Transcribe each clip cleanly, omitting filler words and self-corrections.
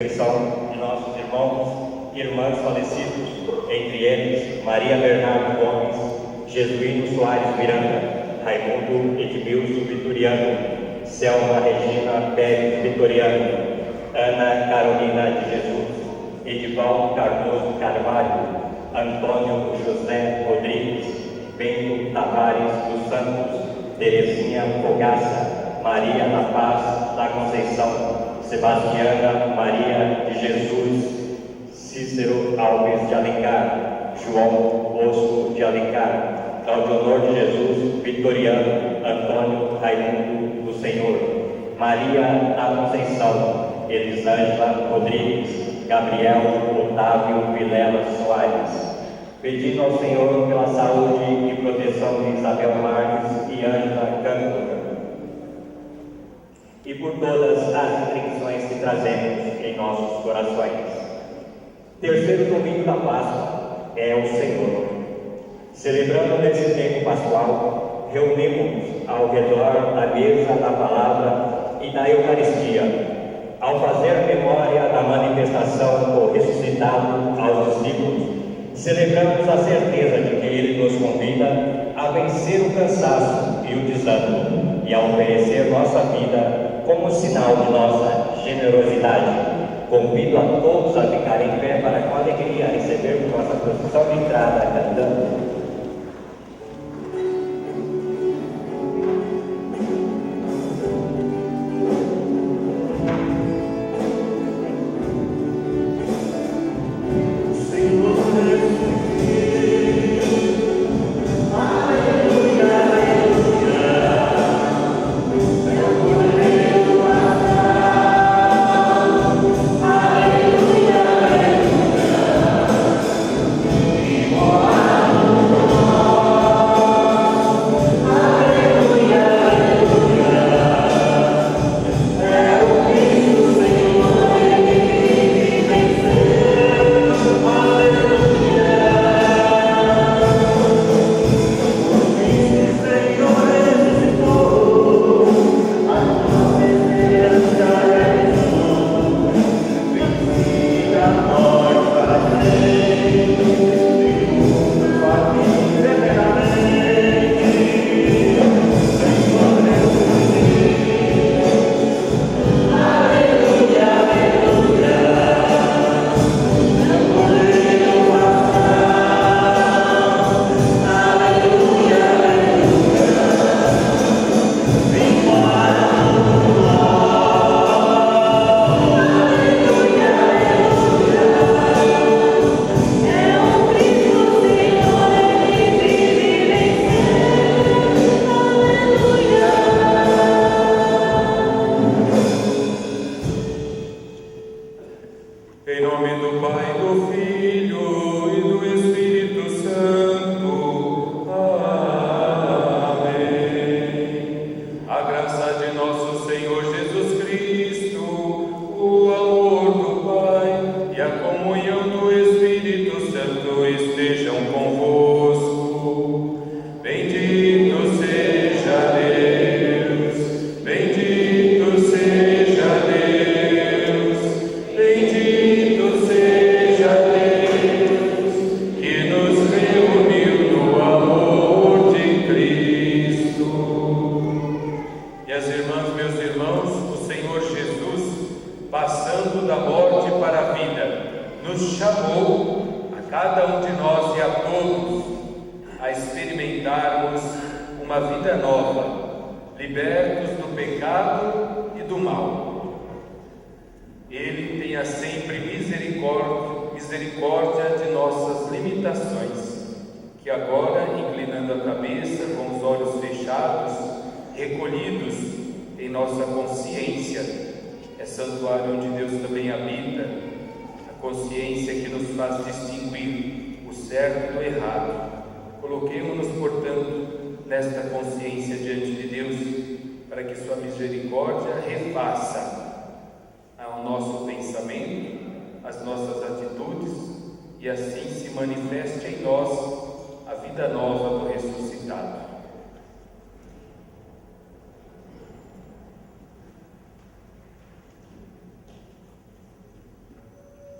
São de nossos irmãos e irmãs falecidos, entre eles Maria Bernardo Gomes, Jesuíno Soares Miranda, Raimundo Edmilson Vitoriano, Selma Regina Pérez Vitoriano, Ana Carolina de Jesus, Edivaldo Cardoso Carvalho, Antônio José Rodrigues, Bento Tavares dos Santos, Terezinha Fogaça, Maria da Paz da Conceição, Sebastiana Maria de Jesus, Cícero Alves de Alencar, João Bosco de Alencar, Claudionor de Jesus, Vitoriano, Antônio Raimundo do Senhor, Maria da Conceição, Elisângela Rodrigues, Gabriel Otávio Vilela Soares. Pedindo ao Senhor pela saúde e proteção de Isabel Marques e Ângela Cântara, e por todas as intenções que trazemos em nossos corações. Terceiro domingo da Páscoa é o Senhor. Celebrando nesse tempo pascual, reunimos-nos ao redor da mesa da palavra e da Eucaristia, ao fazer memória da manifestação do ressuscitado aos discípulos. Celebramos a certeza de que Ele nos convida a vencer o cansaço e o desânimo e a oferecer nossa vida como sinal de nossa generosidade. Convido a todos a ficarem em pé para com alegria recebermos nossa procissão de entrada cantando.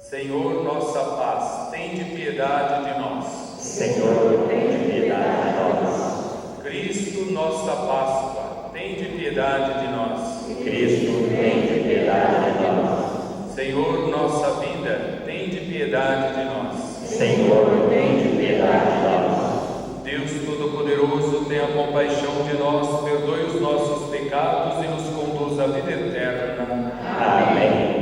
Senhor, nossa paz, tende piedade de nós. Senhor, tende piedade de nós. Cristo, nossa Páscoa, tende piedade de nós. Cristo, tende piedade de nós. Senhor, nossa vida, tende piedade de nós. Senhor, tende piedade de nós. Deus Todo-Poderoso, tenha compaixão de nós, perdoe os nossos pecados e nos conduz à vida eterna. Amém.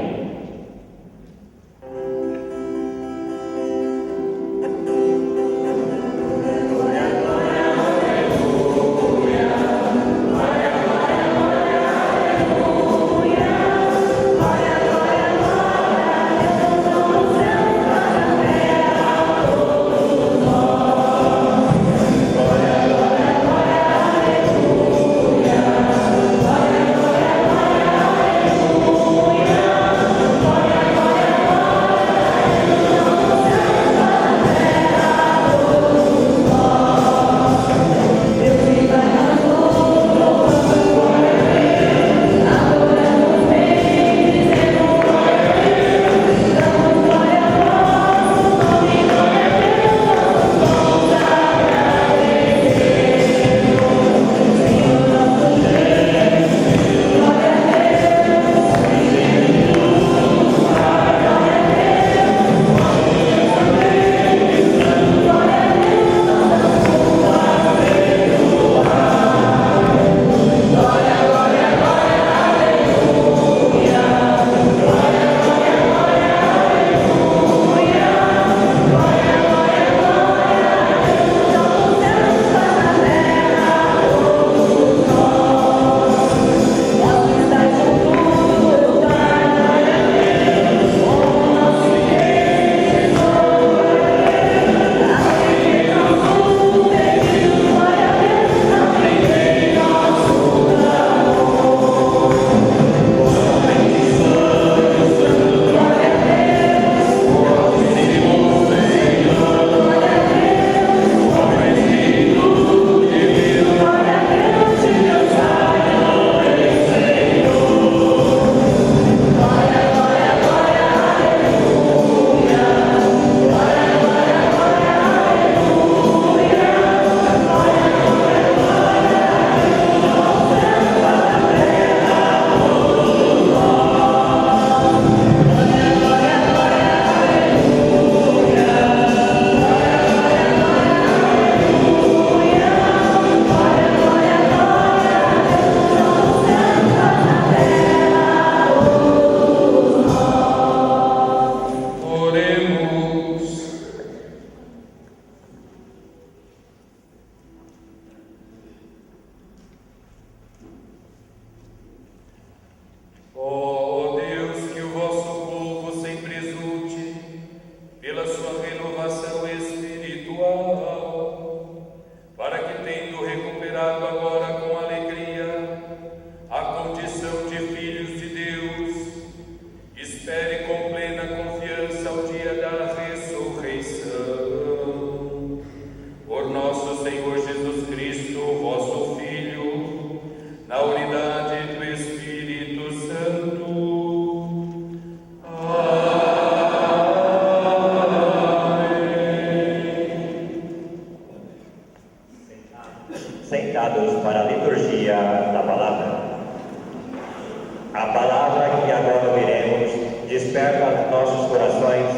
Sentados para a liturgia da palavra. A palavra que agora ouviremos desperta nossos corações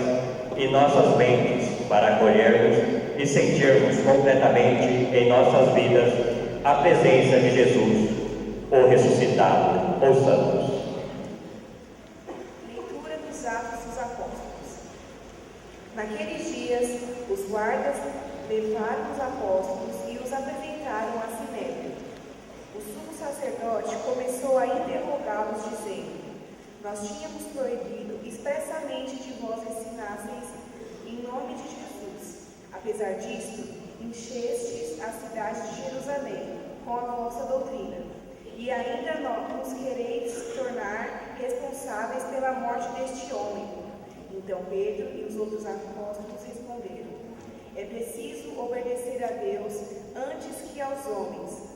e nossas mentes para acolhermos e sentirmos completamente em nossas vidas a presença de Jesus, o ressuscitado. Ouçamos. Leitura dos Atos dos Apóstolos. Naqueles dias, os guardas levaram os apóstolos e os apresentaram a Sinédrio. O sumo sacerdote começou a interrogá-los, dizendo: Nós tínhamos proibido expressamente de vós ensinasseis em nome de Jesus. Apesar disto, enchestes a cidade de Jerusalém com a vossa doutrina, e ainda nos quereis tornar responsáveis pela morte deste homem. Então Pedro e os outros apóstolos responderam: É preciso obedecer a Deus antes que aos homens.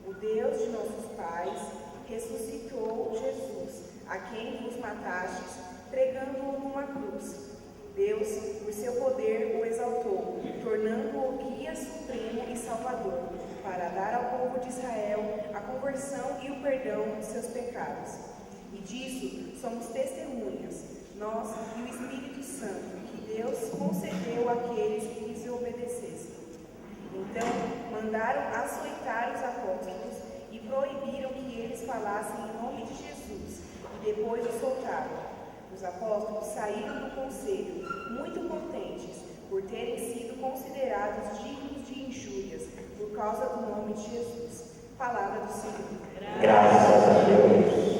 O Deus de nossos pais ressuscitou Jesus, a quem vos matastes, pregando-o numa cruz. Salvador, para dar ao povo de Israel a conversão e o perdão de seus pecados. E disso somos testemunhas, nós e o Espírito Santo, que Deus concedeu àqueles que lhes obedecessem. Então, mandaram açoitar os apóstolos e proibiram que eles falassem em nome de Jesus, e depois os soltaram. Os apóstolos saíram do conselho, muito contentes, por terem sido considerados dignos de injúrias, por causa do nome de Jesus. Palavra do Senhor. Graças a Deus.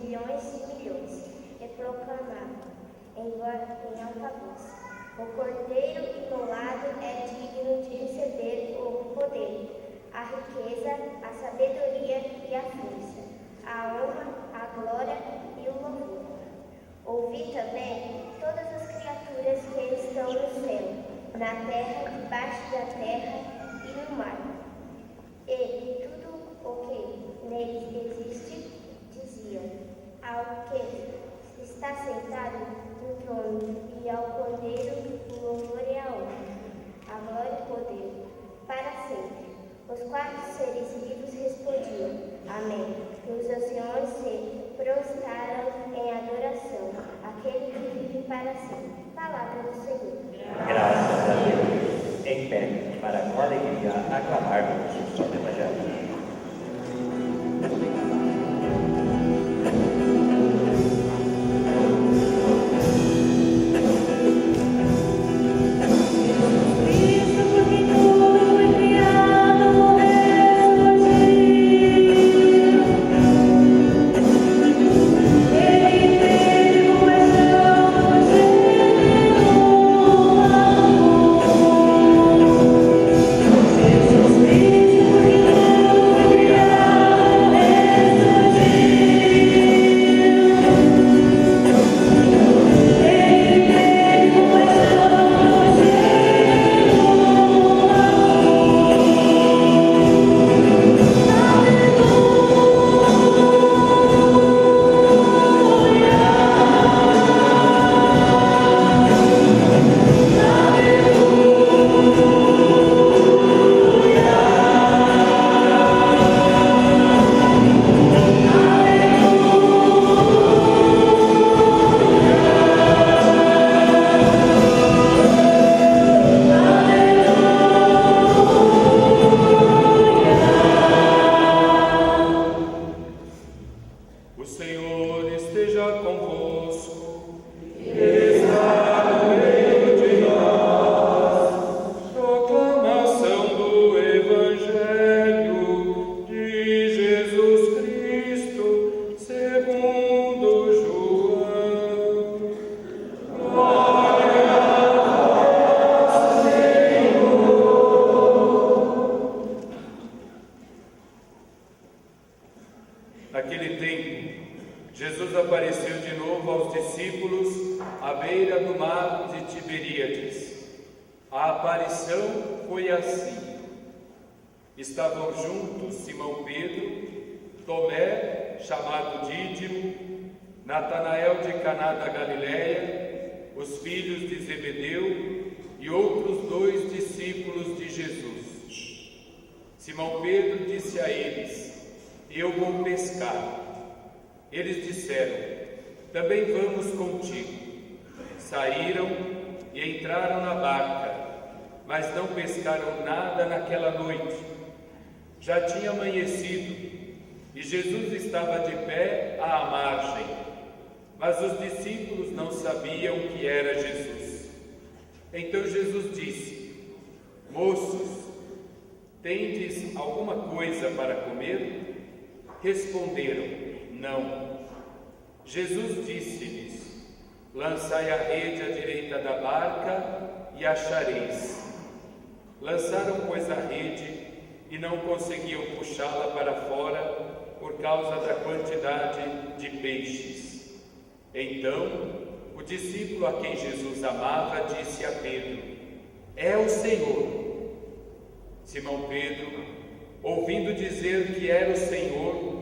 milhões e milhões, e proclamavam em alta voz: O cordeiro imolado é digno de receber o poder, a riqueza, a sabedoria e a força, a honra, a glória e o louvor. Ouvi também todas as criaturas que estão no céu, na terra, debaixo da terra e no mar. E tudo o que neles existe, diziam ao que está sentado no trono e ao Cordeiro o louvor e a honra, a glória e o poder, para sempre. Os 4 seres vivos respondiam, Amém. E os anciãos se prostraram em adoração àquele que vive para sempre. Palavra do Senhor. Graças a Deus. Em pé, para com alegria aclamarmos o Santo Evangelho. Naquele tempo, Jesus apareceu de novo aos discípulos à beira do mar de Tiberíades. A aparição foi assim. Estavam juntos Simão Pedro, Tomé, chamado Dídimo, Natanael de Caná da Galileia, os filhos de Zebedeu e outros 2 discípulos de Jesus. Simão Pedro disse a eles, eu vou pescar. Eles disseram, também vamos contigo. Saíram e entraram na barca, mas não pescaram nada naquela noite. Já tinha amanhecido e Jesus estava de pé à margem, mas os discípulos não sabiam que era Jesus. Então Jesus disse, moços, tendes alguma coisa para comer? Responderam, não. Jesus disse-lhes, lançai a rede à direita da barca e achareis. Lançaram, pois, a rede e não conseguiam puxá-la para fora por causa da quantidade de peixes. Então, o discípulo a quem Jesus amava disse a Pedro, é o Senhor. Simão Pedro, ouvindo dizer que era o Senhor,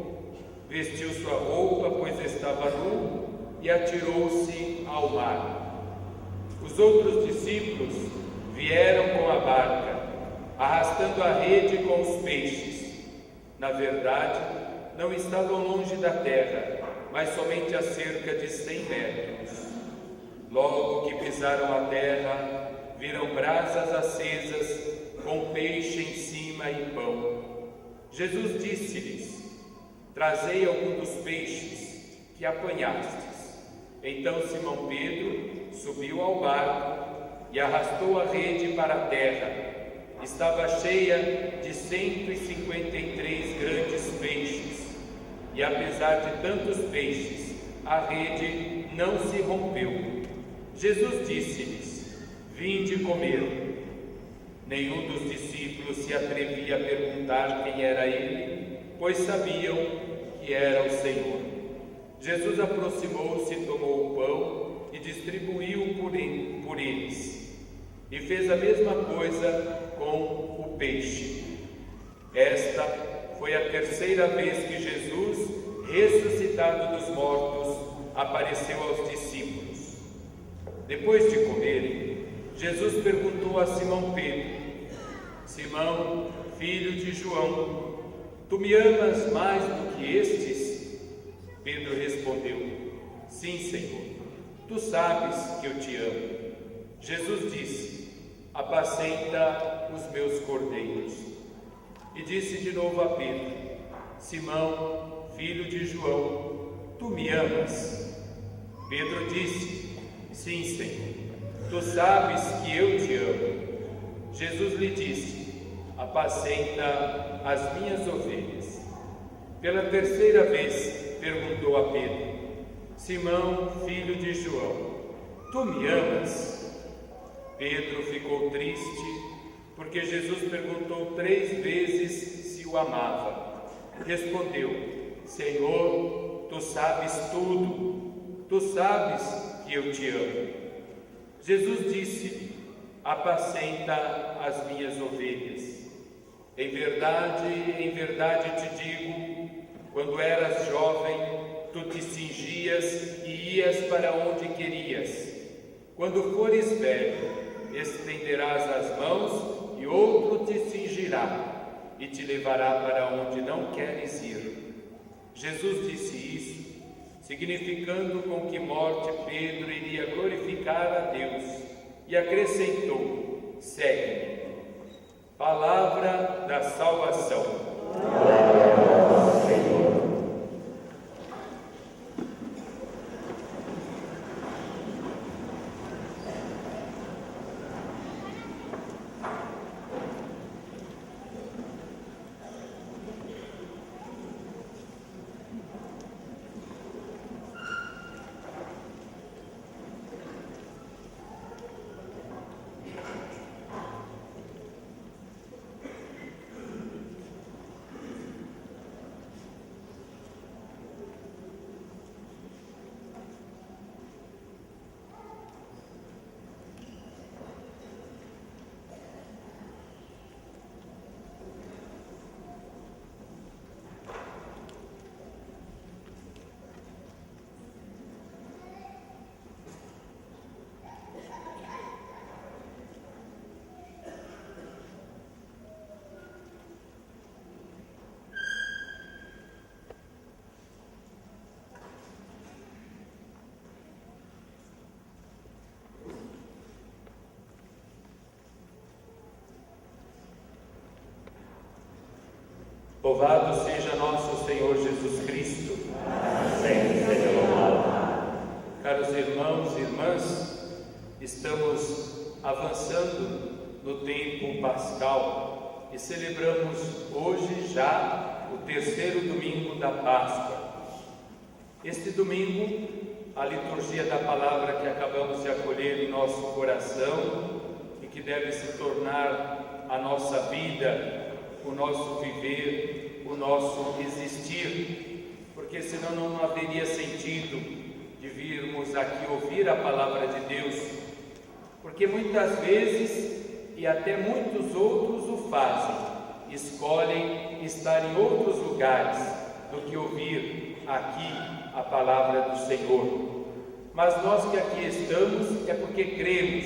vestiu sua roupa, pois estava nu, e atirou-se ao mar. Os outros discípulos vieram com a barca, arrastando a rede com os peixes. Na verdade, não estavam longe da terra, mas somente a cerca de 100 metros. Logo que pisaram a terra, viram brasas acesas, com peixe em cima e pão. Jesus disse-lhes, trazei algum dos peixes que apanhastes. Então Simão Pedro subiu ao barco e arrastou a rede para a terra. Estava cheia de 153 grandes peixes, e apesar de tantos peixes, a rede não se rompeu. Jesus disse-lhes, vinde comer. Nenhum dos discípulos se atrevia a perguntar quem era ele, pois sabiam que era o Senhor. Jesus aproximou-se, tomou o pão e distribuiu por eles. E fez a mesma coisa com o peixe. Esta foi a terceira vez que Jesus, ressuscitado dos mortos, apareceu aos discípulos. Depois de comerem, Jesus perguntou a Simão Pedro: Simão, filho de João, tu me amas mais do que estes? Pedro respondeu: Sim, Senhor, tu sabes que eu te amo. Jesus disse: apacenta os meus cordeiros. E disse de novo a Pedro: Simão, filho de João, tu me amas? Pedro disse: Sim, Senhor, tu sabes que eu te amo. Jesus lhe disse: apacenta as minhas ovelhas. Pela terceira vez perguntou a Pedro: Simão, filho de João, tu me amas? Pedro ficou triste, porque Jesus perguntou 3 vezes se o amava. Respondeu: Senhor, tu sabes tudo, tu sabes que eu te amo. Jesus disse: apacenta as minhas ovelhas. Em verdade te digo, quando eras jovem, tu te cingias e ias para onde querias. Quando fores velho, estenderás as mãos e outro te cingirá e te levará para onde não queres ir. Jesus disse isso, significando com que morte Pedro iria glorificar a Deus, e acrescentou: segue-me. Palavra da salvação. Glória a vós, Senhor. Louvado seja nosso Senhor Jesus Cristo. Sempre seja louvado. Caros irmãos e irmãs, estamos avançando no tempo pascal e celebramos hoje já o 3º domingo da Páscoa. Este domingo, a liturgia da palavra que acabamos de acolher em nosso coração e que deve se tornar a nossa vida, o nosso viver, o nosso existir, porque senão não haveria sentido de virmos aqui ouvir a palavra de Deus, porque muitas vezes, e até muitos outros o fazem, escolhem estar em outros lugares do que ouvir aqui a palavra do Senhor. Mas nós que aqui estamos é porque cremos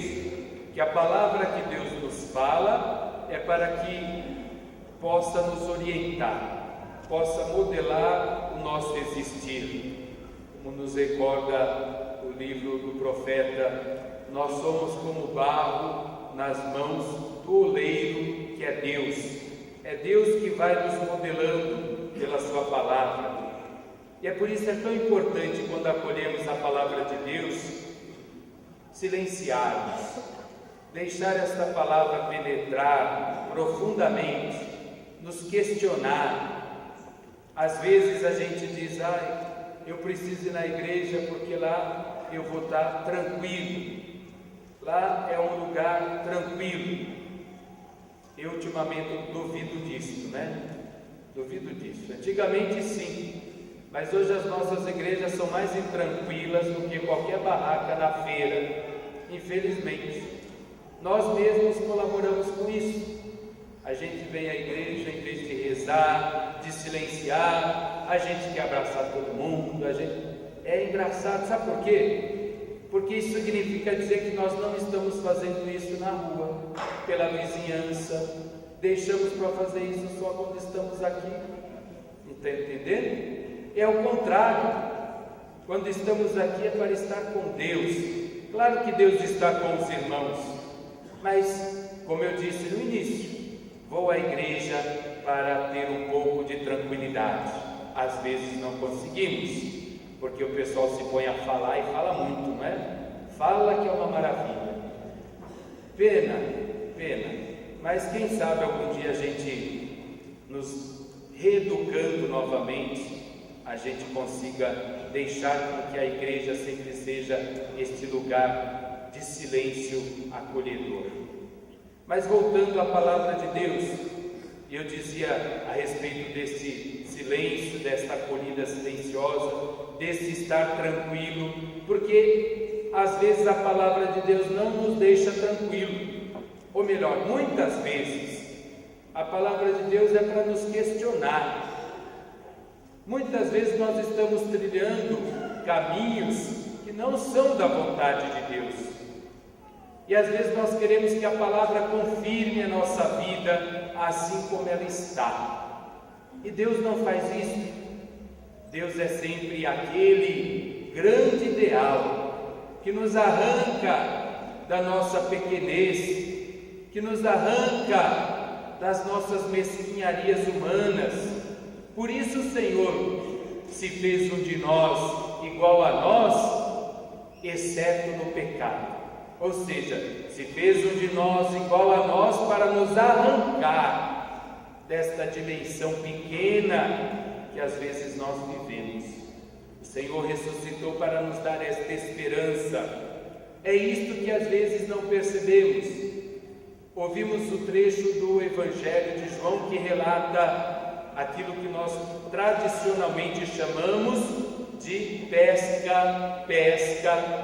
que a palavra que Deus nos fala é para que possa nos orientar, possa modelar o nosso existir. Como nos recorda o livro do profeta, nós somos como barro nas mãos do oleiro, que é Deus. É Deus que vai nos modelando pela sua palavra. E é por isso que é tão importante, quando acolhemos a palavra de Deus, silenciarmos, deixar esta palavra penetrar profundamente, nos questionar. Às vezes a gente diz: eu preciso ir na igreja porque lá eu vou estar tranquilo, lá é um lugar tranquilo. Eu ultimamente duvido disso, né? Duvido disso. Antigamente sim, mas hoje as nossas igrejas são mais intranquilas do que qualquer barraca na feira, infelizmente. Nós mesmos colaboramos com isso. A gente vem à igreja, em vez de rezar, de silenciar, a gente quer abraçar todo mundo, É engraçado, sabe por quê? Porque isso significa dizer que nós não estamos fazendo isso na rua, pela vizinhança, deixamos para fazer isso só quando estamos aqui. Não está entendendo? É o contrário. Quando estamos aqui é para estar com Deus. Claro que Deus está com os irmãos, mas, como eu disse no início, vou à igreja para ter um pouco de tranquilidade. Às vezes não conseguimos, porque o pessoal se põe a falar e fala muito, não é? Fala que é uma maravilha. Pena, mas quem sabe algum dia a gente, nos reeducando novamente, a gente consiga deixar com que a igreja sempre seja este lugar de silêncio acolhedor. Mas voltando à palavra de Deus, eu dizia a respeito desse silêncio, desta acolhida silenciosa, desse estar tranquilo, porque às vezes a palavra de Deus não nos deixa tranquilo, ou melhor, muitas vezes a palavra de Deus é para nos questionar. Muitas vezes nós estamos trilhando caminhos que não são da vontade de Deus, e às vezes nós queremos que a palavra confirme a nossa vida assim como ela está, e Deus não faz isso. Deus é sempre aquele grande ideal que nos arranca da nossa pequenez, que nos arranca das nossas mesquinharias humanas. Por isso o Senhor se fez um de nós igual a nós, exceto no pecado. Ou seja, se fez um de nós igual a nós para nos arrancar desta dimensão pequena que às vezes nós vivemos. O Senhor ressuscitou para nos dar esta esperança. É isto que às vezes não percebemos. Ouvimos o trecho do Evangelho de João que relata aquilo que nós tradicionalmente chamamos de pesca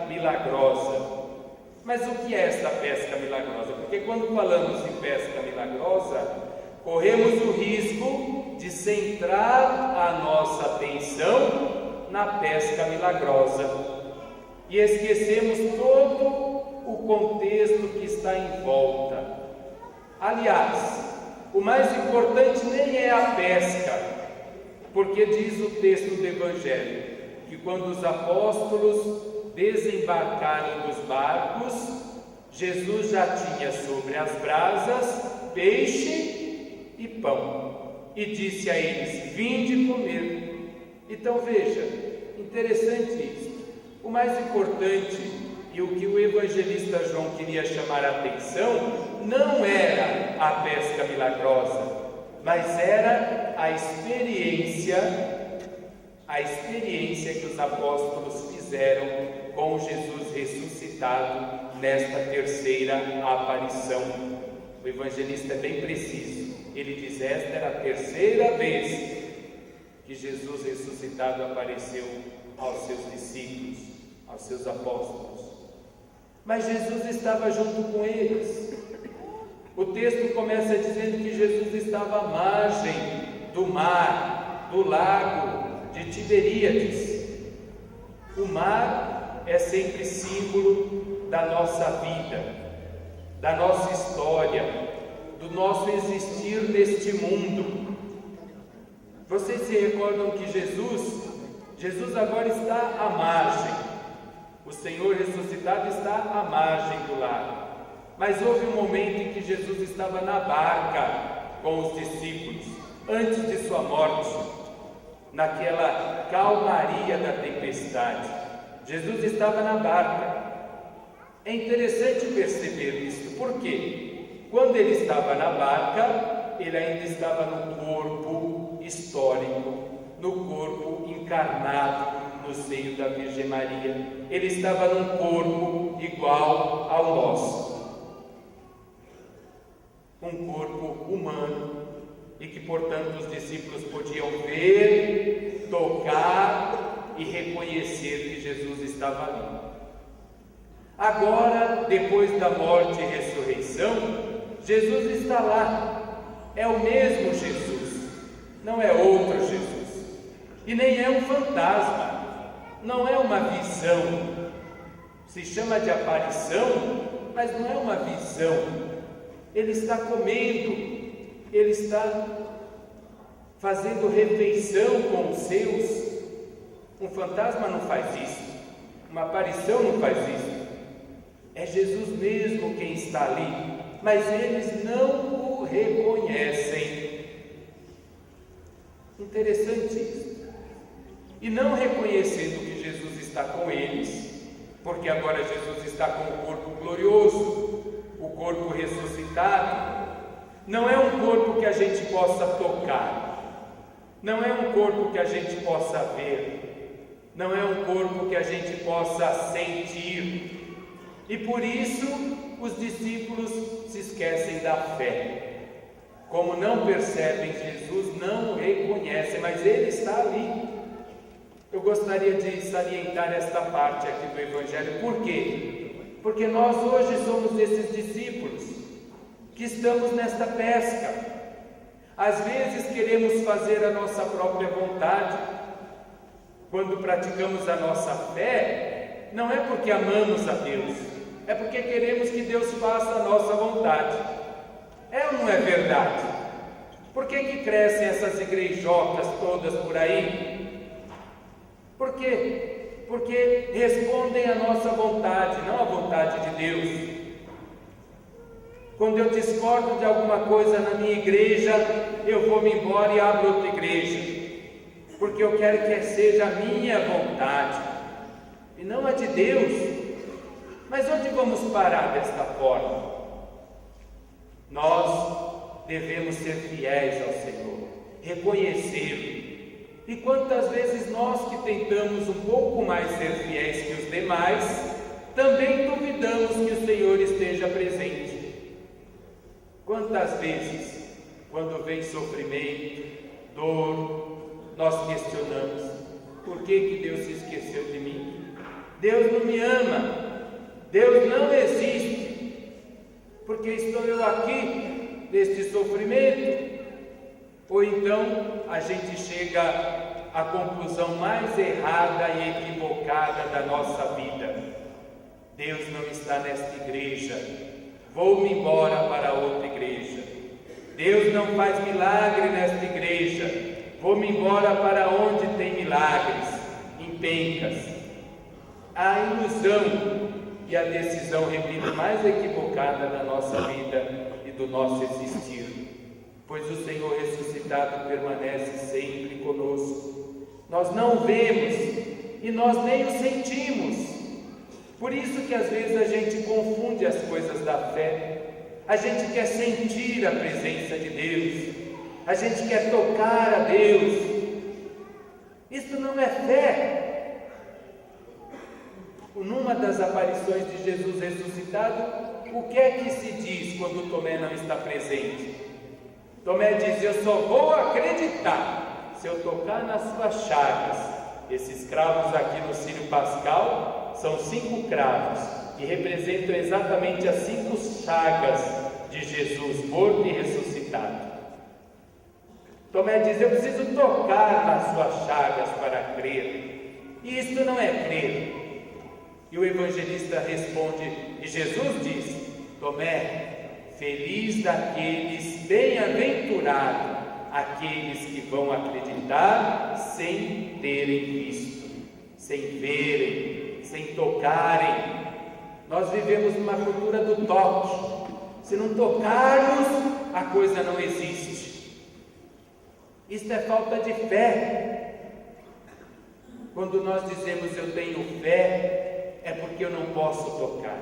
milagrosa. Mas o que é esta pesca milagrosa? Porque quando falamos em pesca milagrosa, corremos o risco de centrar a nossa atenção na pesca milagrosa e esquecemos todo o contexto que está em volta. Aliás, o mais importante nem é a pesca, porque diz o texto do Evangelho que quando os apóstolos desembarcaram dos barcos, Jesus já tinha sobre as brasas peixe e pão, e disse a eles: vinde comer. Então veja, interessante isso. O mais importante e o que o evangelista João queria chamar a atenção não era a pesca milagrosa, mas era a experiência que os apóstolos fizeram com Jesus ressuscitado nesta terceira aparição. O evangelista é bem preciso. Ele diz: esta era a terceira vez que Jesus ressuscitado apareceu aos seus discípulos, aos seus apóstolos. Mas Jesus estava junto com eles. O texto começa dizendo que Jesus estava à margem do mar, do lago de Tiberíades. O mar é sempre símbolo da nossa vida, da nossa história, do nosso existir neste mundo. Vocês se recordam que Jesus agora está à margem. O Senhor ressuscitado está à margem do lago. Mas houve um momento em que Jesus estava na barca com os discípulos, antes de sua morte, naquela calmaria da tempestade. Jesus estava na barca. É interessante perceber isso, porque quando ele estava na barca, ele ainda estava no corpo histórico, no corpo encarnado, no seio da Virgem Maria. Ele estava num corpo igual ao nosso, um corpo humano, e que, portanto, os discípulos podiam ver, tocar e reconhecer que Jesus estava ali. Agora, depois da morte e ressurreição, Jesus está lá. É o mesmo Jesus, não é outro Jesus, e nem é um fantasma, não é uma visão. Se chama de aparição, mas não é uma visão. Ele está comendo, ele está fazendo refeição com os seus. Um fantasma não faz isso, uma aparição não faz isso. É Jesus mesmo quem está ali, mas eles não o reconhecem. Interessante isso. E não reconhecendo que Jesus está com eles, porque agora Jesus está com o corpo glorioso, o corpo ressuscitado. Não é um corpo que a gente possa tocar, não é um corpo que a gente possa ver, não é um corpo que a gente possa sentir. E por isso os discípulos se esquecem da fé. Como não percebem Jesus, não o reconhecem, mas ele está ali. Eu gostaria de salientar esta parte aqui do Evangelho. Por quê? Porque nós hoje somos esses discípulos que estamos nesta pesca. Às vezes queremos fazer a nossa própria vontade. Quando praticamos a nossa fé, não é porque amamos a Deus, é porque queremos que Deus faça a nossa vontade. É ou não é verdade? Por que crescem essas igrejocas todas por aí? Por quê? Porque respondem à nossa vontade, não à vontade de Deus. Quando eu discordo de alguma coisa na minha igreja, eu vou-me embora e abro outra igreja, porque eu quero que seja a minha vontade e não a de Deus. Mas onde vamos parar desta forma? Nós devemos ser fiéis ao Senhor, reconhecê-lo. E quantas vezes nós que tentamos um pouco mais ser fiéis que os demais, também duvidamos que o Senhor esteja presente. Quantas vezes, quando vem sofrimento, dor, nós questionamos: por que Deus se esqueceu de mim? Deus não me ama. Deus não existe, porque estou eu aqui neste sofrimento. Ou então a gente chega à conclusão mais errada e equivocada da nossa vida: Deus não está nesta igreja, vou-me embora para outra igreja. Deus não faz milagre nesta igreja, vou-me embora para onde tem milagres, em pencas. A ilusão e a decisão, repito, mais equivocada da nossa vida e do nosso existir, pois o Senhor ressuscitado permanece sempre conosco. Nós não vemos e nós nem o sentimos. Por isso que às vezes a gente confunde as coisas da fé. A gente quer sentir a presença de Deus, a gente quer tocar a Deus. Isso não é fé. Numa das aparições de Jesus ressuscitado, o que é que se diz quando Tomé não está presente? Tomé diz: eu só vou acreditar se eu tocar nas suas chagas. Esses cravos aqui no Círio Pascal são 5 cravos, que representam exatamente as 5 chagas de Jesus, morto e ressuscitado. Tomé diz: eu preciso tocar nas suas chagas para crer. E isto não é crer. E o evangelista responde, e Jesus diz: Tomé, feliz daqueles, bem-aventurado aqueles que vão acreditar sem terem visto, sem verem, sem tocarem. Nós vivemos numa cultura do toque. Se não tocarmos, a coisa não existe. Isto é falta de fé. Quando nós dizemos eu tenho fé, é porque eu não posso tocar,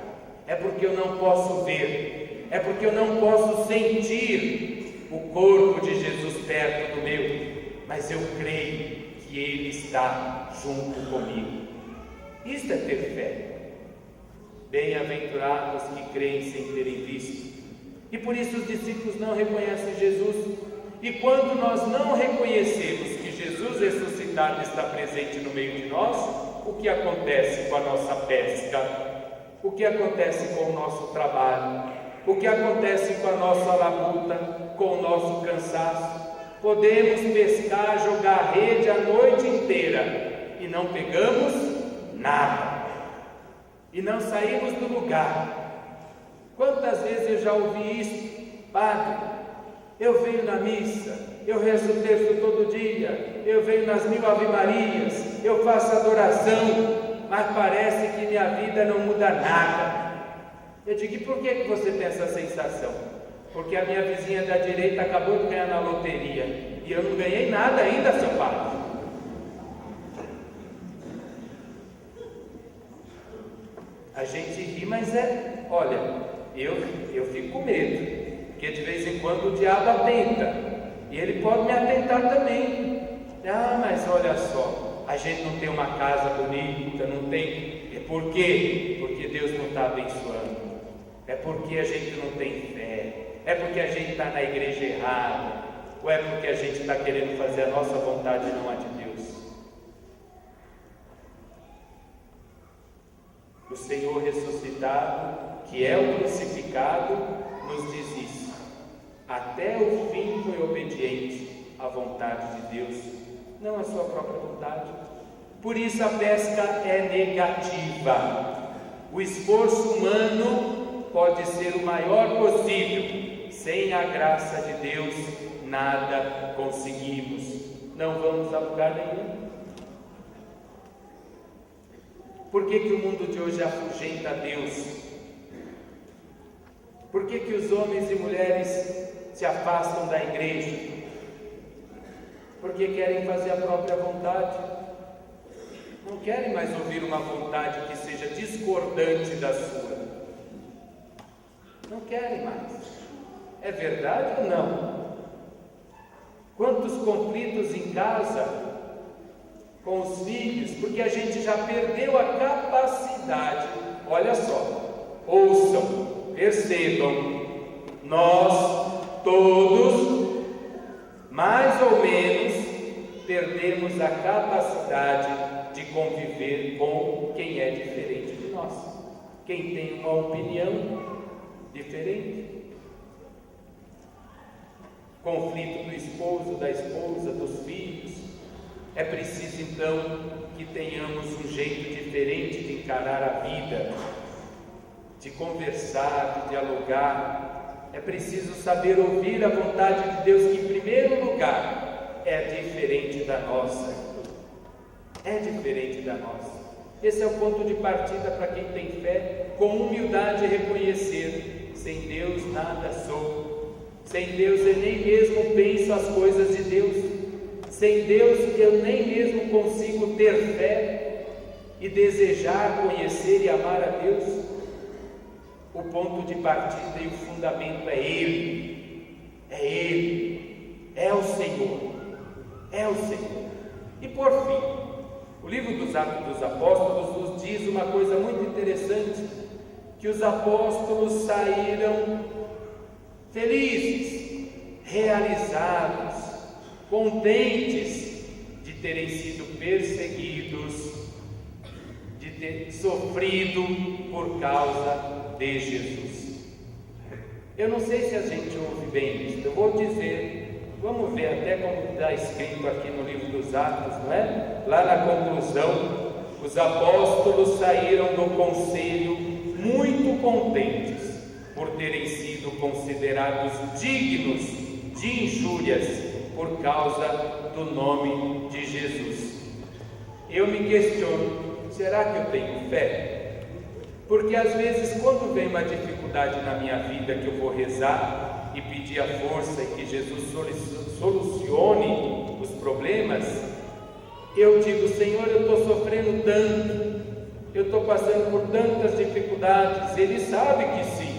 é porque eu não posso ver, é porque eu não posso sentir o corpo de Jesus perto do meu, mas eu creio que que Ele está junto comigo. Isto é ter fé. Bem-aventurados que creem sem terem visto. E por isso os discípulos não reconhecem Jesus. E quando nós não reconhecemos que Jesus ressuscitado está presente no meio de nós, o que acontece com a nossa pesca? O que acontece com o nosso trabalho? O que acontece com a nossa labuta, com o nosso cansaço? Podemos pescar, jogar rede a noite inteira e não pegamos nada. E não saímos do lugar. Quantas vezes eu já ouvi isso? Padre, eu venho na missa, eu rezo o terço todo dia, eu venho nas 1000 ave-marias, eu faço adoração, mas parece que minha vida não muda nada. Eu digo, e por que você tem essa sensação? Porque a minha vizinha da direita acabou de ganhar na loteria e eu não ganhei nada ainda, seu padre. A gente ri, mas olha, eu fico com medo, porque de vez em quando o diabo atenta, e ele pode me atentar também. Mas olha só, a gente não tem uma casa bonita, não tem. Por quê? Porque Deus não está abençoando. É porque a gente não tem fé. É porque a gente está na igreja errada. Ou é porque a gente está querendo fazer a nossa vontade e não a de Deus? O Senhor ressuscitado, que é o crucificado, nos diz isso. Até o fim foi obediente à vontade de Deus, não à sua própria vontade. Por isso a pesca é negativa. O esforço humano pode ser o maior possível. Sem a graça de Deus, nada conseguimos. Não vamos a lugar nenhum. Por que o mundo de hoje afugenta a Deus? Por que os homens e mulheres se afastam da igreja? Porque querem fazer a própria vontade. Não querem mais ouvir uma vontade que seja discordante da sua. Não querem mais. É verdade ou não? Quantos conflitos em casa com os filhos, porque a gente já perdeu a capacidade. Olha só, ouçam, percebam, nós todos, mais ou menos, perdemos a capacidade de conviver com quem é diferente de nós, quem tem uma opinião diferente. Conflito do esposo, da esposa, dos filhos. É preciso então que tenhamos um jeito diferente de encarar a vida, de conversar, de dialogar. É preciso saber ouvir a vontade de Deus, que em primeiro lugar é diferente da nossa. É diferente da nossa. Esse é o ponto de partida para quem tem fé, com humildade reconhecer: sem Deus nada sou. Sem Deus eu nem mesmo penso as coisas de Deus. Sem Deus eu nem mesmo consigo ter fé e desejar conhecer e amar a Deus. O ponto de partida e o fundamento é Ele. É Ele. É o Senhor. É o Senhor. E por fim, o livro dos Atos dos Apóstolos nos diz uma coisa muito interessante, que os apóstolos saíram felizes, realizados, contentes de terem sido perseguidos, de ter sofrido por causa de Jesus. Eu não sei se a gente ouve bem isso, eu vou dizer, vamos ver até como está escrito aqui no livro dos Atos, não é? Lá na conclusão, os apóstolos saíram do conselho muito contentes por terem sido considerados dignos de injúrias por causa do nome de Jesus. Eu me questiono, será que eu tenho fé? Porque às vezes quando vem uma dificuldade na minha vida, que eu vou rezar e pedir a força e que Jesus solucione os problemas, eu digo: Senhor, eu estou sofrendo tanto, eu estou passando por tantas dificuldades. Ele sabe que sim,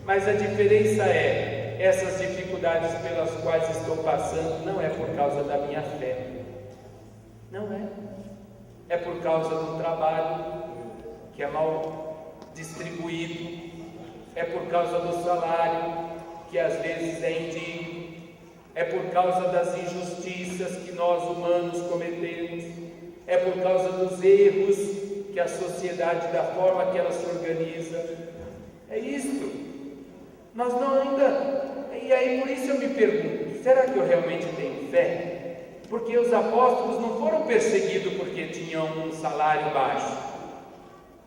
mas a diferença é, essas dificuldades pelas quais estou passando não é por causa da minha fé, Não é. É por causa do trabalho que é mal distribuído, é por causa do salário que às vezes é indigno, é por causa das injustiças que nós humanos cometemos, é por causa dos erros que a sociedade, da forma que ela se organiza. É isto. Nós não ainda... E aí por isso eu me pergunto, será que eu realmente tenho fé? Porque os apóstolos não foram perseguidos porque tinham um salário baixo,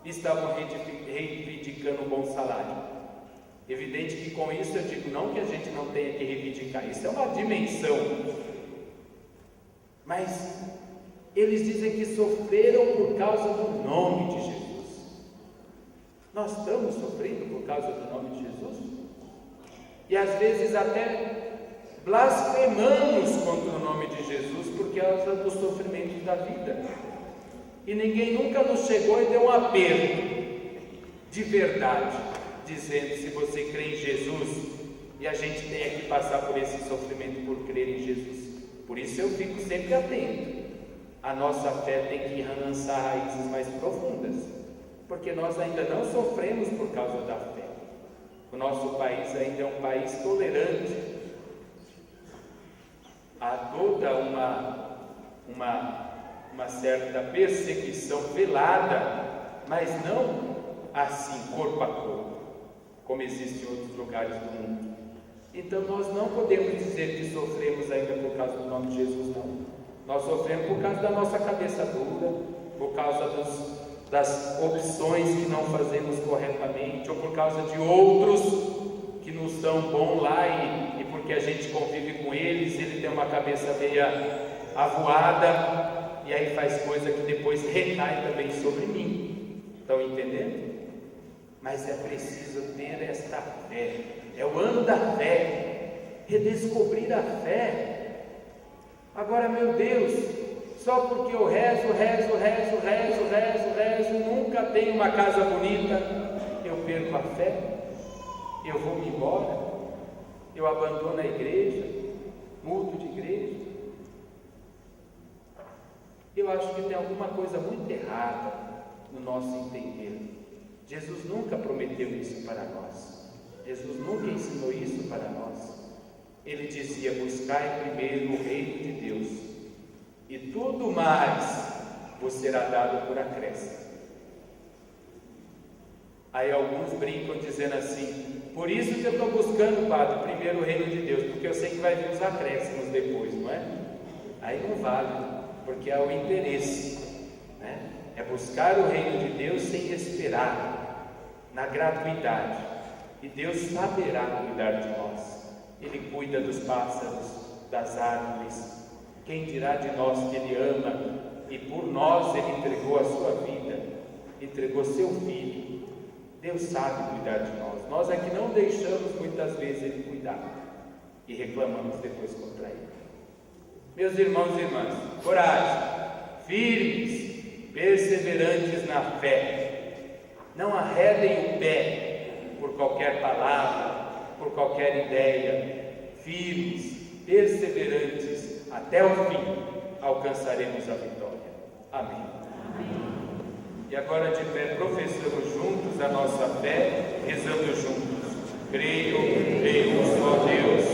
estavam reivindicando um bom salário. Evidente que com isso eu digo não que a gente não tenha que reivindicar, isso é uma dimensão, mas eles dizem que sofreram por causa do nome de Jesus. Nós estamos sofrendo por causa do nome de Jesus? E às vezes até blasfemamos contra o nome de Jesus por causa dos sofrimentos da vida. E ninguém nunca nos chegou e deu um aperto de verdade, dizendo: se você crê em Jesus, e a gente tem que passar por esse sofrimento por crer em Jesus. Por isso eu fico sempre atento. A nossa fé tem que lançar raízes mais profundas, porque nós ainda não sofremos por causa da fé. O nosso país ainda é um país tolerante. Há toda uma certa perseguição velada, mas não assim, corpo a corpo, como existe em outros lugares do mundo. Então nós não podemos dizer que sofremos ainda por causa do nome de Jesus, não. Nós sofremos por causa da nossa cabeça dura, por causa das opções que não fazemos corretamente, ou por causa de outros que não são bons lá e porque a gente convive com eles, ele tem uma cabeça meio avoada, e aí faz coisa que depois recai também sobre mim. Estão entendendo? Mas é preciso ter esta fé. É o ano da fé, redescobrir a fé. Agora, meu Deus, só porque eu rezo, nunca tenho uma casa bonita, eu perco a fé, eu vou me embora, eu abandono a igreja, mudo de igreja. Eu acho que tem alguma coisa muito errada no nosso entender. Jesus nunca prometeu isso para nós, Jesus nunca ensinou isso para nós. Ele dizia: buscai primeiro o reino de Deus, e tudo mais vos será dado por acréscimo. Aí alguns brincam dizendo assim: por isso que eu estou buscando, padre, primeiro o reino de Deus, porque eu sei que vai vir os acréscimos depois, não é? Aí não vale, porque é o interesse, né? É buscar o reino de Deus sem esperar, na gratuidade, e Deus saberá cuidar de nós. Ele cuida dos pássaros, das árvores. Quem dirá de nós que Ele ama, e por nós Ele entregou a sua vida, entregou seu Filho. Deus sabe cuidar de nós. Nós é que não deixamos muitas vezes Ele cuidar, e reclamamos depois contra Ele. Meus irmãos e irmãs, coragem, firmes, perseverantes na fé. Não arredem o pé por qualquer palavra, por qualquer ideia. Firmes, perseverantes, até o fim, alcançaremos a vitória. Amém. Amém. E agora de pé, professamos juntos a nossa fé, rezando juntos. Creio em um só Deus,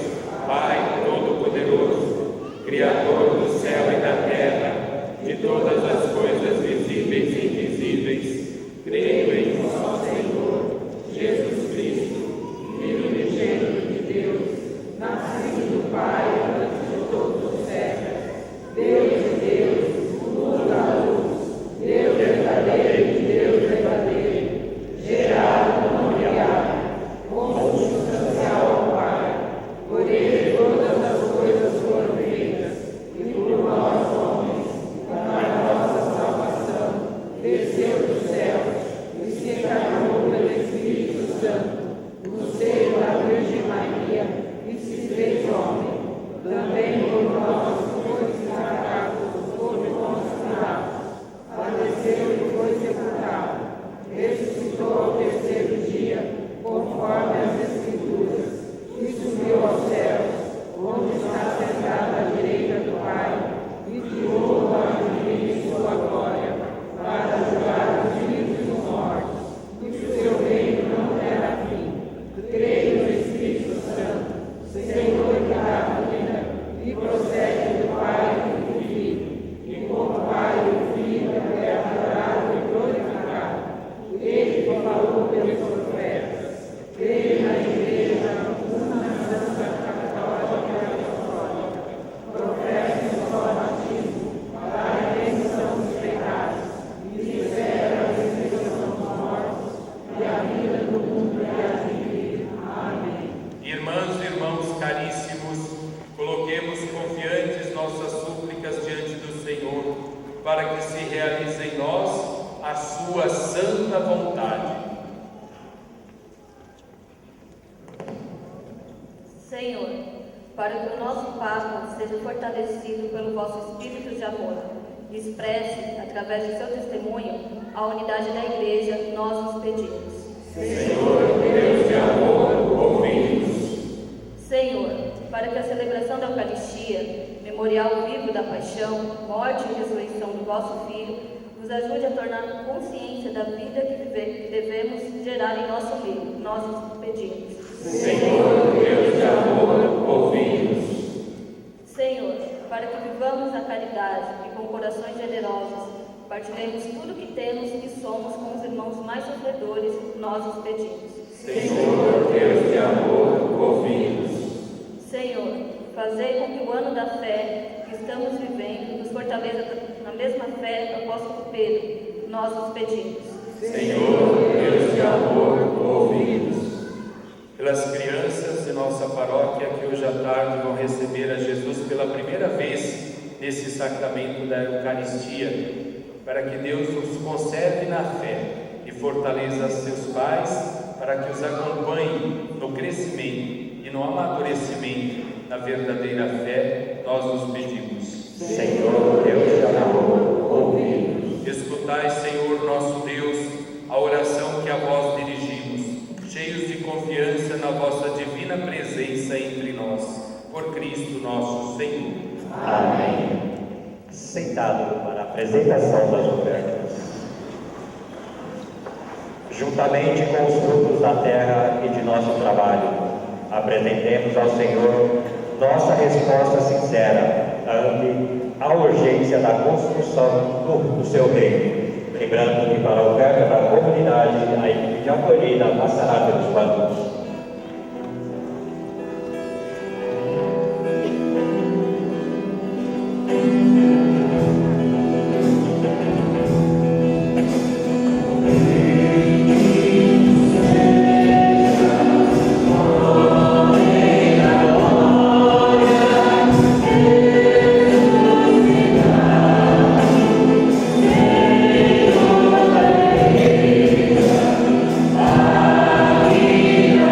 Pai Todo-Poderoso, Criador do céu e da terra, de todas as coisas visíveis e invisíveis. Creio em um só Senhor, Jesus Cristo, Filho unigênito de Deus, nascido do Pai antes de todos os séculos, Deus de Deus, luz da luz, Deus verdadeiro de Deus verdadeiro, gerado, não criado, consubstancial ao Pai. Por Ele todas as coisas foram feitas, e por nós homens, para a nossa salvação, desceu do céu e se encarnou pelo Espírito Santo, no seio da Virgem Maria, e se fez homem. Também por nós foi esmagado sob Pôncio Pilatos, padeceu e foi sepultado, ressuscitou ao terceiro dia, conforme as Escrituras, e subiu aos céus, onde está sentado à direita do Pai, e de novo há de vir a sua santa vontade. Senhor, para que o nosso Papa seja fortalecido pelo vosso espírito de amor e expresse, através de seu testemunho, a unidade da Igreja, nós nos pedimos. Senhor, Deus de amor, ouvi-nos. Senhor, para que a celebração da Eucaristia, memorial vivo da paixão, morte e ressurreição do vosso Filho, nos ajude a tornar consciência da vida que devemos gerar em nosso meio, nós nos pedimos. Senhor, Deus de amor, ouvi-nos. Senhor, para que vivamos a caridade e com corações generosos, partilhemos tudo que temos e somos com os irmãos mais sofredores, nós os pedimos. Senhor, Deus de amor, ouvi-nos. Senhor, fazei com que o ano da fé que estamos vivendo nos fortaleça na mesma fé do apóstolo Pedro, nós os pedimos. Senhor, Deus de amor, ouvi-nos. Pelas crianças de nossa paróquia que hoje à tarde vão receber a Jesus pela primeira vez nesse sacramento da Eucaristia, para que Deus os conserve na fé e fortaleça seus pais, para que os acompanhe no crescimento e no amadurecimento na verdadeira fé, nós nos pedimos. Senhor, Deus de amor, ouvi-nos. Escutai, Senhor nosso Deus, a oração que a vós dirigimos, cheios de confiança na vossa divina presença entre nós, por Cristo nosso Senhor. Amém. Sentado para a apresentação das ofertas. Juntamente com os frutos da terra e de nosso trabalho, apresentemos ao Senhor nossa resposta sincera ante a urgência da construção do seu reino. Lembrando que para a oferta da comunidade, a equipe de acolhida passará pelos bancos. Amém.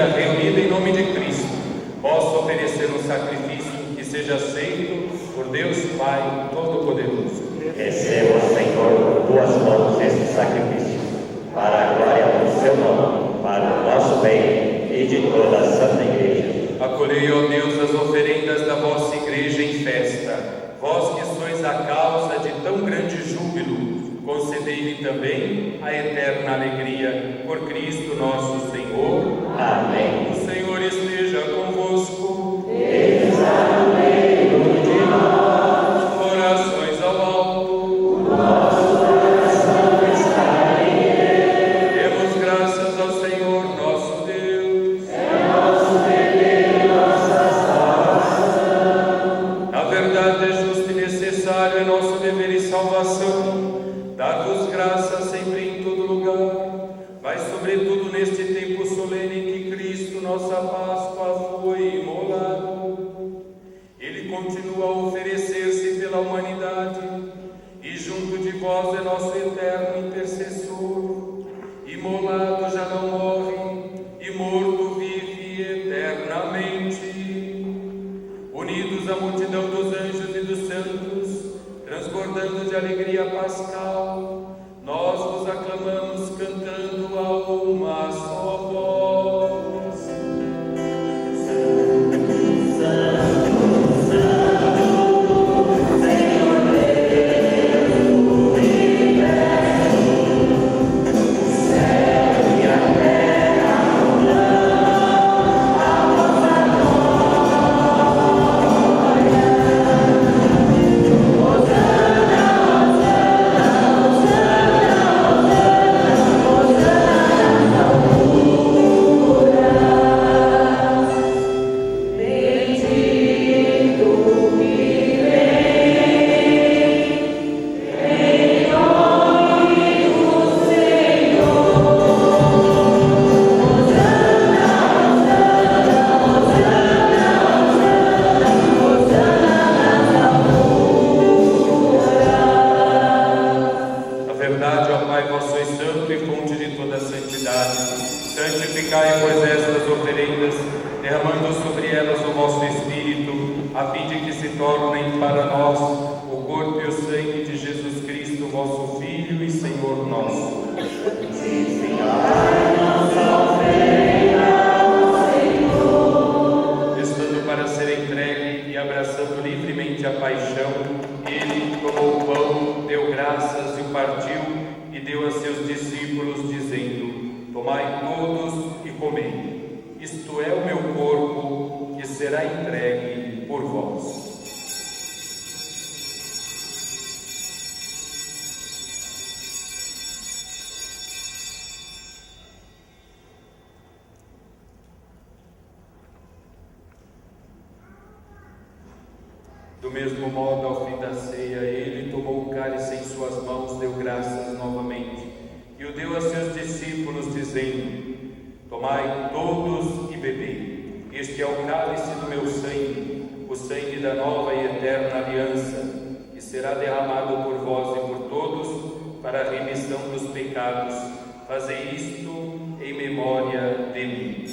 reunida em nome de Cristo, possa oferecer um sacrifício que seja aceito por Deus Pai Todo-Poderoso. Receba, Senhor, por tuas mãos este sacrifício, para a glória do seu nome, para o nosso bem e de toda a Santa Igreja. Acolhei, ó Deus, as oferendas da vossa Igreja em festa, vós que sois a causa de tão grande júbilo, concedei-lhe também a eterna alegria, por Cristo nosso Senhor. Amém. O Senhor esteja convosco. Ele está no meio de nós. Orações ao alto. O nosso coração está em Ele. Demos graças ao Senhor nosso Deus. É nosso dever e nossa salvação. Na verdade é justo e necessário, é nosso dever e salvação, dar-vos graças sempre em todo lugar, mas sobretudo neste tempo solene em que Cristo, nossa Páscoa, foi imolado. Ele continua a oferecer-se pela humanidade, e junto de vós é nosso eterno intercessor. Imolado já não morre, e morto vive eternamente. Unidos à multidão dos anjos e dos santos, transbordando de alegria pascal, nós vos aclamamos cantando a uma só voz. Santificai, pois, estas oferendas, derramando sobre elas o vosso Espírito, a fim de que se tornem para nós o corpo e o sangue de Jesus Cristo, vosso Filho e Senhor nosso. Estando para ser entregue e abraçando livremente a paixão, ele tomou o pão, deu graças e o partiu e deu a seus discípulos, dizendo: tomai todos e comei, isto é o meu corpo, que será entregue por vós. Do mesmo modo, ao fim da ceia, ele tomou o cálice em suas mãos, deu graças novamente, e o deu a seus discípulos, dizendo: tomai todos e bebei, este é o cálice do meu sangue, o sangue da nova e eterna aliança, que será derramado por vós e por todos para a remissão dos pecados. Fazei isto em memória de mim.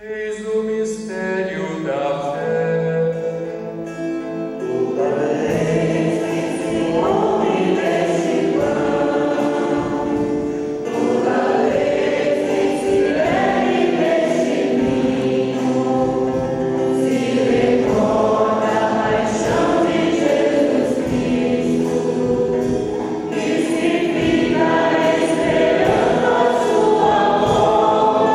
Eis o mistério da fé. Toda vez que se come desse pão, toda vez que se bebe desse vinho, se recorda a paixão de Jesus Cristo, que se fica esperando a sua volta.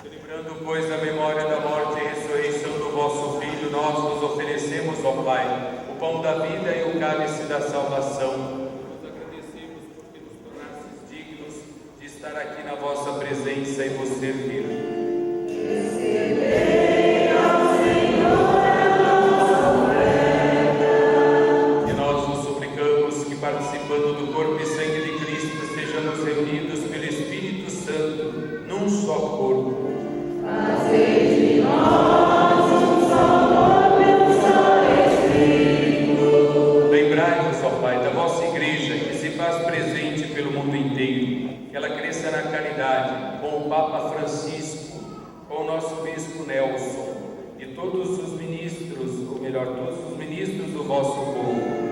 Celebrando, pois, a memória da morte e ressurreição do vosso Filho, nós vos oferecemos, ó Pai, o pão da vida e o cálice da salvação. Nos agradecemos porque nos tornastes dignos de estar aqui na vossa presença e vos servir. Recebei ao Senhor a nossa oferta. E nós vos suplicamos que, participando do corpo e sangue de Cristo, sejamos reunidos pelo Espírito num só corpo. Fazei de nós um só corpo e um só Espírito. Lembrai-vos, ó Pai, da vossa Igreja, que se faz presente pelo mundo inteiro, que ela cresça na caridade, com o Papa Francisco, com o nosso Bispo Nelson, e todos os ministros, ou melhor, todos os ministros do vosso povo.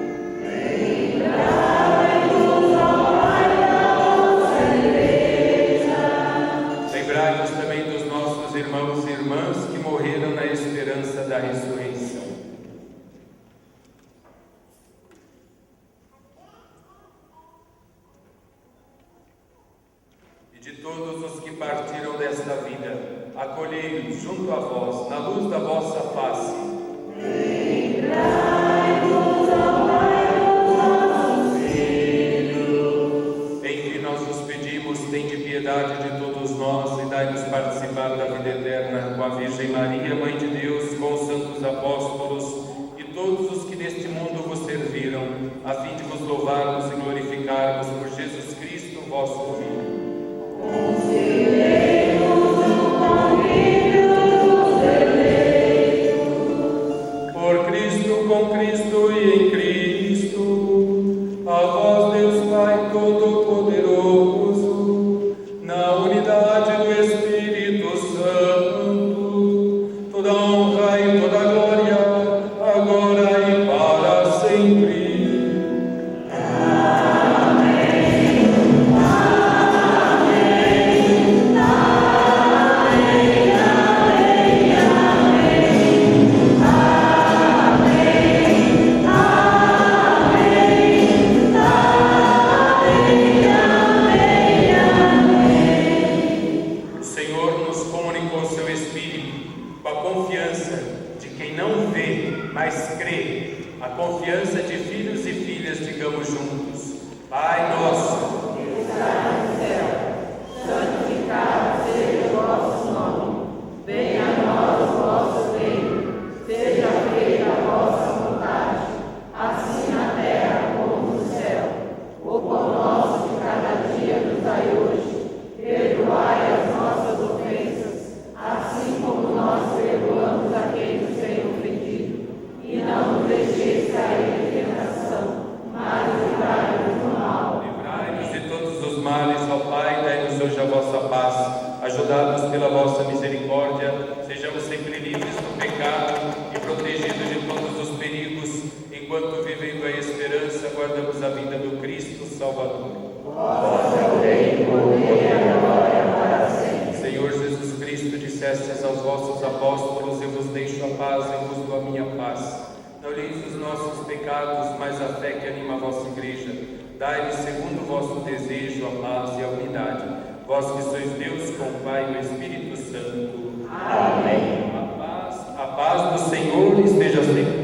Lembrai-vos também dos nossos irmãos e irmãs que morreram na esperança da ressurreição. E de todos os que partiram desta vida, acolhei-os junto a vós, na luz da vossa face. Tende piedade de todos nós e dai-nos participar da vida eterna com a Virgem Maria, Mãe de Deus, com os santos apóstolos e todos os que neste mundo vos serviram, a fim de vos louvarmos e glorificarmos por Jesus Cristo, vosso Filho. Por Cristo, com Cristo e em Cristo, a vós, Deus Pai Todo-Poderoso, na unidade do Espírito Santo, toda honra e toda glória, agora e para sempre. Amém. Amém. Amém. Amém. Amém. Mas crê, a confiança de filhos e filhas, digamos juntos: Pai nosso, que estás no céu, santificado seja o vosso nome. Venha a nós o vosso reino. Seja feita a vossa vontade, assim na terra como no céu. O pão nosso de cada dia nos dai hoje. Perdoai as nossas ofensas, assim como nós perdoamos a quem nos tem ofendido. E não nos deixeis cair em tentação, mas livrai-nos do mal. Livrai-nos de todos os males, ó Pai, dai-nos hoje a vossa paz. Ajudados pela vossa misericórdia, sejamos sempre livres do pecado e protegidos de todos os perigos, enquanto, vivendo a esperança, guardamos a vinda do Cristo Salvador. Vosso é o reino, o poder e a glória para sempre. Senhor Jesus Cristo, dissestes aos vossos apóstolos: eu vos deixo a paz, eu vos dou a minha paz. Não olheis os nossos pecados, mas a fé que anima a vossa Igreja. Dai-lhe, segundo o vosso desejo, a paz e a unidade. Vós que sois Deus com o Pai e o Espírito Santo. Amém. A paz do Senhor esteja sempre